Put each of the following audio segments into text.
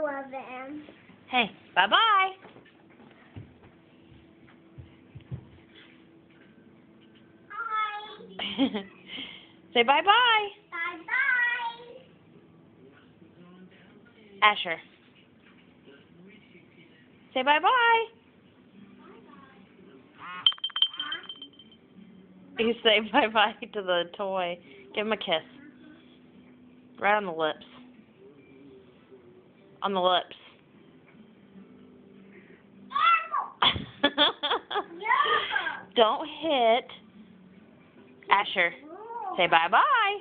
love them. Hey, bye-bye. Bye. Say bye-bye. Bye-bye. Asher. Say bye-bye. You say bye-bye to the toy. Give him a kiss. Right on the lips. On the lips. Don't hit. Asher. Say bye-bye.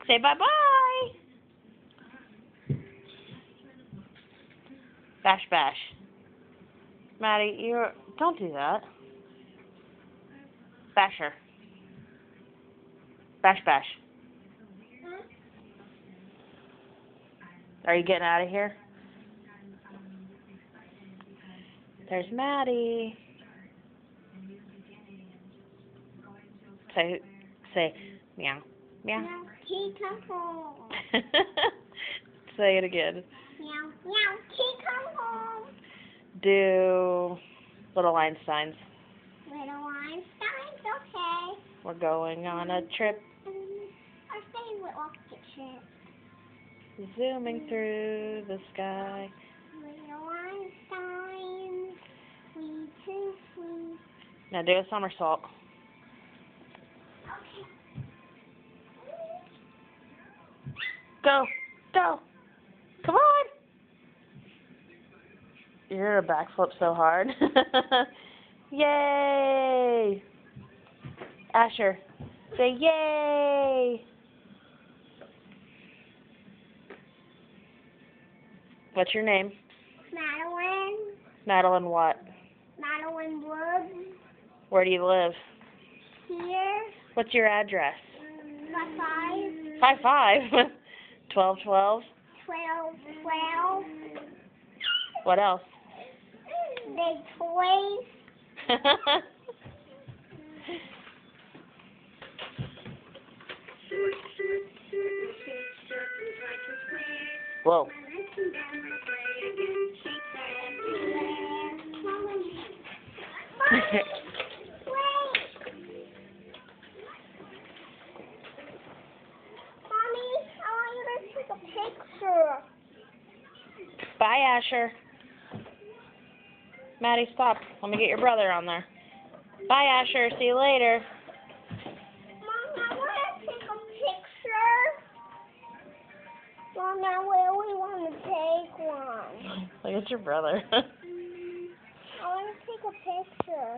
Say bye-bye. Bash, bash. Maddie, don't do that. Basher. Bash, bash. Are you getting out of here? There's Maddie. Say, meow, meow. Meow, key come home. Say it again. Meow, meow, key come home. Do little Einsteins. Little Einstein's okay. We're going on a trip. Our favorite rocket ship. Zooming through the sky. Little Einstein, sweet and sweet. Now do a somersault. Okay. Go, go. Come on. You're a backflip so hard. Yay. Asher, say yay. What's your name? Madeline. Madeline what? Madeline Woods. Where do you live? Here. What's your address? 5. 5-5. 12-12. 12. What else? Big toys. Whoa. Wait. Mommy, I want you to take a picture. Bye, Asher. Maddie, stop. Let me get your brother on there. Bye, Asher. See you later. Mom, I want to take a picture. Mom, I really want to take one. Look at your brother. I want to take a picture.